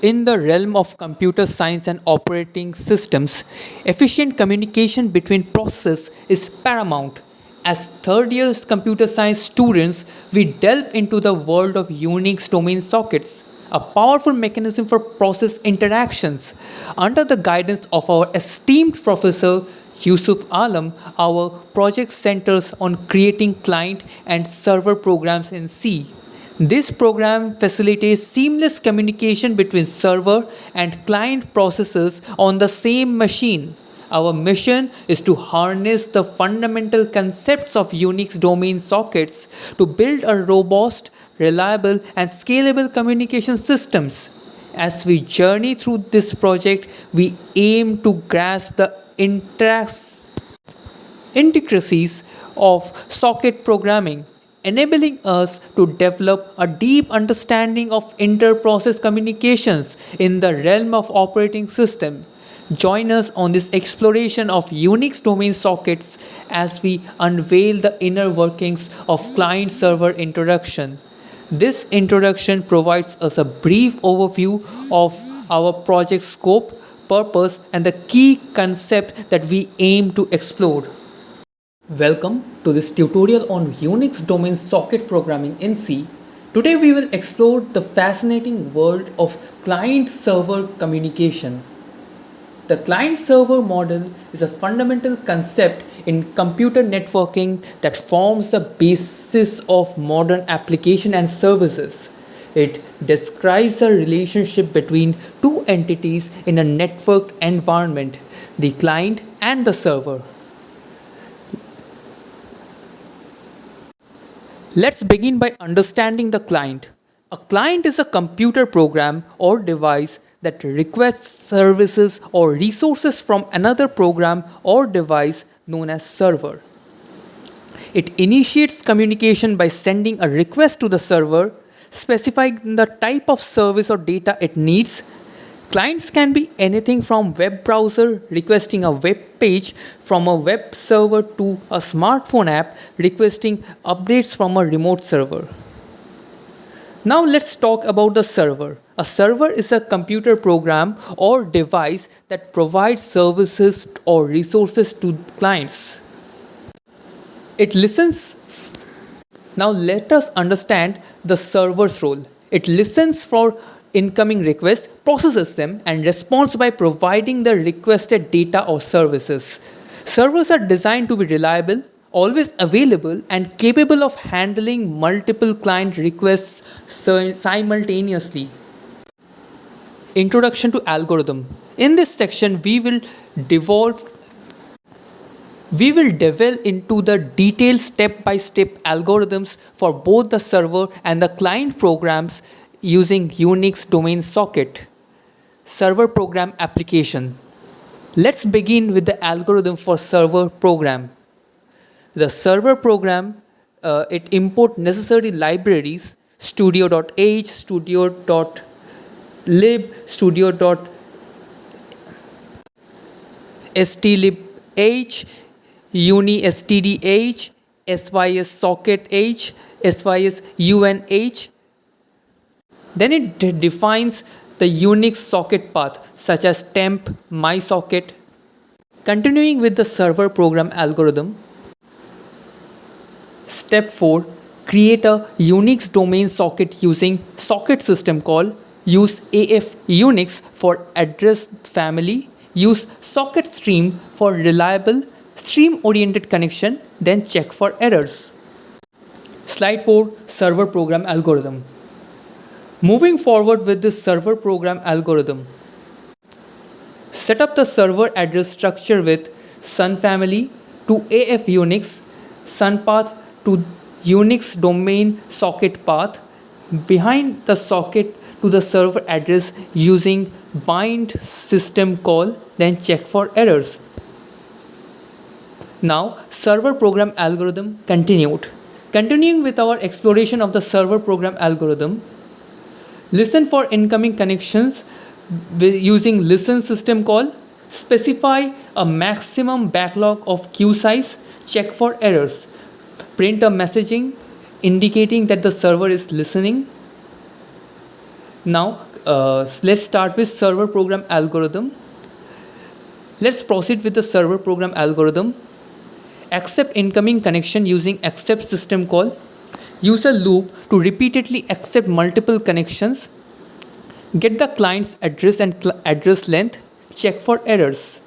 In the realm of computer science and operating systems, efficient communication between processes is paramount. As third year computer science students, we delve into the world of Unix domain sockets, a powerful mechanism for process interactions. Under the guidance of our esteemed professor Yusuf Alam, our project centers on creating client and server programs in C. This program facilitates seamless communication between server and client processes on the same machine. Our mission is to harness the fundamental concepts of Unix domain sockets to build a robust, reliable, and scalable communication systems. As we journey through this project, we aim to grasp the intricacies of socket programming, enabling us to develop a deep understanding of inter-process communications in the realm of operating system. Join us on this exploration of Unix domain sockets as we unveil the inner workings of client-server interaction. This introduction provides us a brief overview of our project scope, purpose, and the key concept that we aim to explore. Welcome to this tutorial on Unix domain socket programming in C. Today we will explore the fascinating world of client-server communication. The client-server model is a fundamental concept in computer networking that forms the basis of modern application and services. It describes a relationship between two entities in a networked environment, the client and the server. Let's begin by understanding the client. A client is a computer program or device that requests services or resources from another program or device known as server. It initiates communication by sending a request to the server, specifying the type of service or data it needs. Clients can be anything from web browser requesting a web page from a web server to a smartphone app requesting updates from a remote server. Now let's talk about the server. A server is a computer program or device that provides services or resources to clients. It listens. Now let us understand the server's role. It listens for incoming requests, processes them, and responds by providing the requested data or services. Servers are designed to be reliable, always available, and capable of handling multiple client requests simultaneously. Introduction to algorithm. In this section, devolve we will delve into the detailed step-by-step algorithms for both the server and the client programs using Unix domain socket. Server program application. Let's begin with the algorithm for server program. The server program, it import necessary libraries studio.h, studio.lib, studio.stlibh, unistdh, sys sysunh. Then it defines the Unix socket path such as temp, mysocket. Continuing with the server program algorithm. Step 4. Create a Unix domain socket using socket system call. Use AF Unix for address family. Use socket stream for reliable stream-oriented connection. Then check for errors. Slide 4. Server program algorithm. Moving forward with this server program algorithm. Set up the server address structure with sun family to AF Unix, sun path to Unix domain socket path, behind the socket to the server address using bind system call, then check for errors. Now, server program algorithm continued. Continuing with our exploration of the server program algorithm, listen for incoming connections using listen system call. Specify a maximum backlog of queue size. Check for errors. Print a messaging indicating that the server is listening. Now Let's start with server program algorithm. Let's proceed with the server program algorithm. Accept incoming connection using accept system call. Use a loop to repeatedly accept multiple connections. Get the client's address and address length. Check for errors.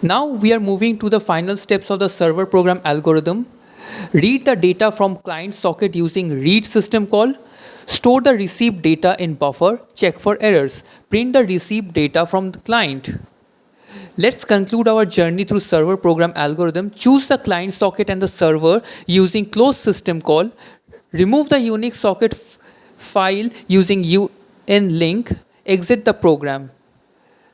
Now we are moving to the final steps of the server program algorithm. Read the data from client socket using read system call. Store the received data in buffer. Check for errors. Print the received data from the client. Let's conclude our journey through server program algorithm. Choose the client socket and the server using close system call. Remove the Unix socket file using unlink. Exit the program.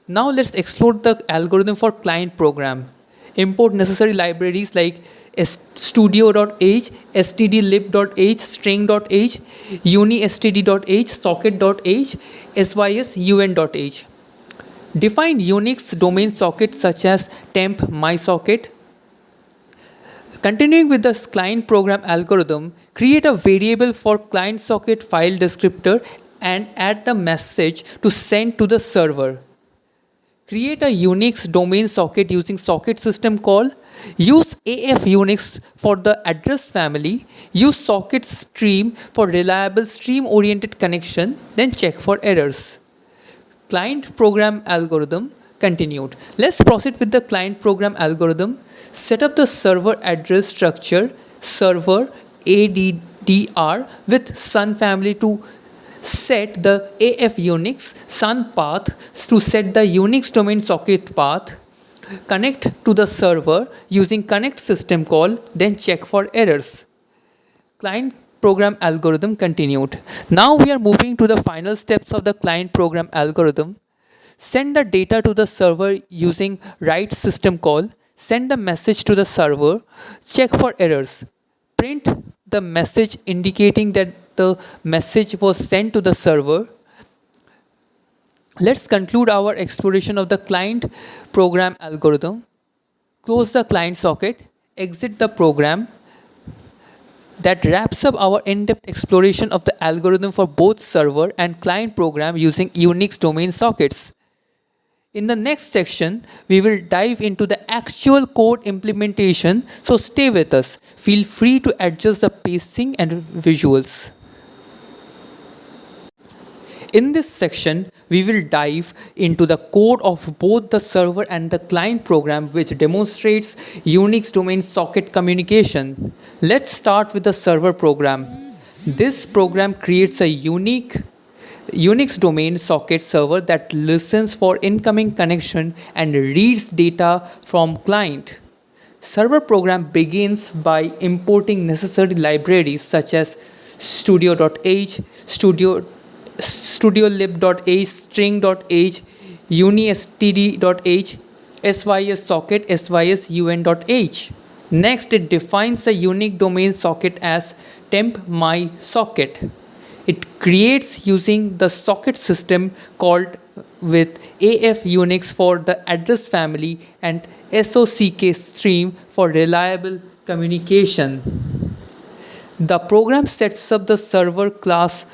Now let's explore the algorithm for client program. Import necessary libraries like studio.h, stdlib.h, string.h, unistd.h, socket.h, sysun.h. Define Unix domain sockets such as temp mysocket. Continuing with the client program algorithm, create a variable for client socket file descriptor and add the message to send to the server. Create a Unix domain socket using socket system call. Use AF Unix for the address family. Use socket stream for reliable stream-oriented connection. Then check for errors. Client program algorithm continued. Let's proceed with the client program algorithm. Set up the server address structure server ADDR with Sun family to set the AF Unix Sun path to set the Unix domain socket path. Connect to the server using connect system call, then check for errors. Client program algorithm continued. Now we are moving to the final steps of the client program algorithm. Send the data to the server using write system call. Send the message to the server. Check for errors. Print the message indicating that the message was sent to the server. Let's conclude our exploration of the client program algorithm. Close the client socket, exit the program. That wraps up our in-depth exploration of the algorithm for both server and client program using Unix domain sockets. In the next section, we will dive into the actual code implementation, so stay with us. Feel free to adjust the pacing and visuals. In this section, we will dive into the code of both the server and the client program, which demonstrates Unix domain socket communication. Let's start with the server program. This program creates a unique Unix domain socket server that listens for incoming connection and reads data from client. Server program begins by importing necessary libraries such as studio.h, studiolib.h, string.h, unistd.h, syssocket, sysun.h. Next, it defines the unique domain socket as temp mysocket. It creates using the socket system called with AF Unix for the address family and SOCK stream for reliable communication. The program sets up the server class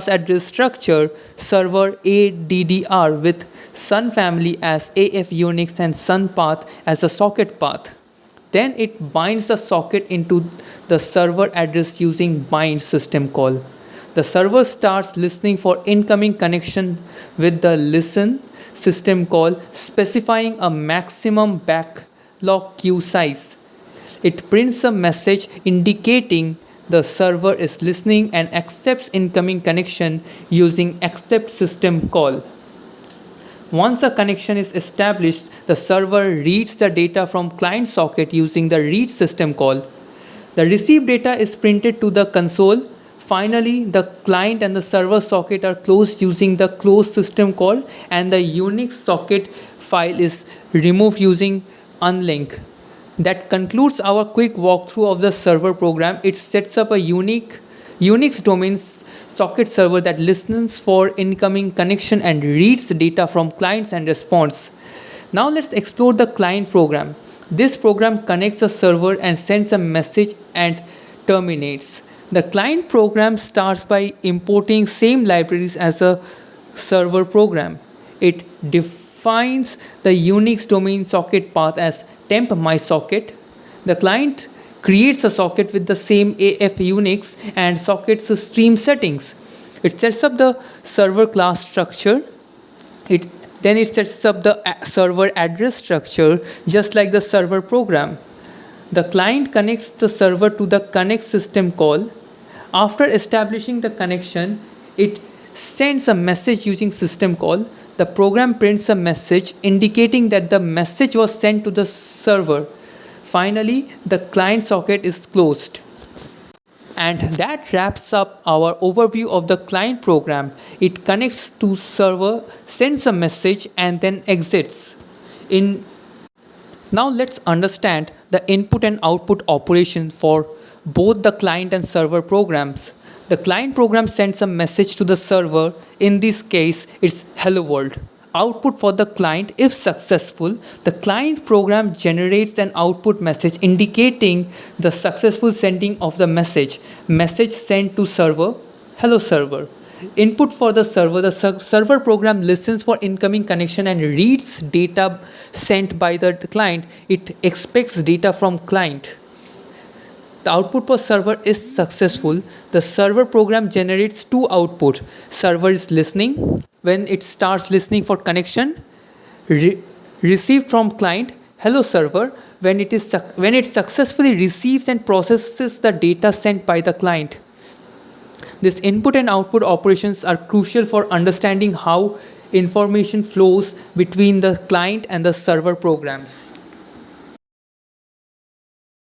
address structure server ADDR with Sun family as AF Unix and Sun path as a socket path. Then it binds the socket into the server address using bind system call. The server starts listening for incoming connection with the listen system call, specifying a maximum backlog queue size. It prints a message indicating the server is listening and accepts incoming connection using accept system call. Once a connection is established, the server reads the data from client socket using the read system call. The received data is printed to the console. Finally, the client and the server socket are closed using the close system call, and the Unix socket file is removed using unlink. That concludes our quick walkthrough of the server program. It sets up a unique Unix domain socket server that listens for incoming connection and reads data from clients and responds. Now let's explore the client program. This program connects a server and sends a message and terminates. The client program starts by importing same libraries as a server program. It defines the Unix domain socket path as temp mysocket. The client creates a socket with the same AF Unix and socket's stream settings. It sets up the server class structure. Then it sets up the server address structure just like the server program. The client connects the server to the connect system call. After establishing the connection, it sends a message using system call. The program prints a message indicating that the message was sent to the server. Finally, the client socket is closed. And that wraps up our overview of the client program. It connects to server, sends a message, and then exits. Now let's understand the input and output operation for both the client and server programs. The client program sends a message to the server. In this case, it's hello world. Output for the client, if successful, the client program generates an output message indicating the successful sending of the message. Message sent to server, hello server. Input for the server program listens for incoming connection and reads data sent by the client. It expects data from client. The output for server is successful. The server program generates two output. Server is listening. When it starts listening for connection, received from client, hello server, when it successfully receives and processes the data sent by the client. This input and output operations are crucial for understanding how information flows between the client and the server programs.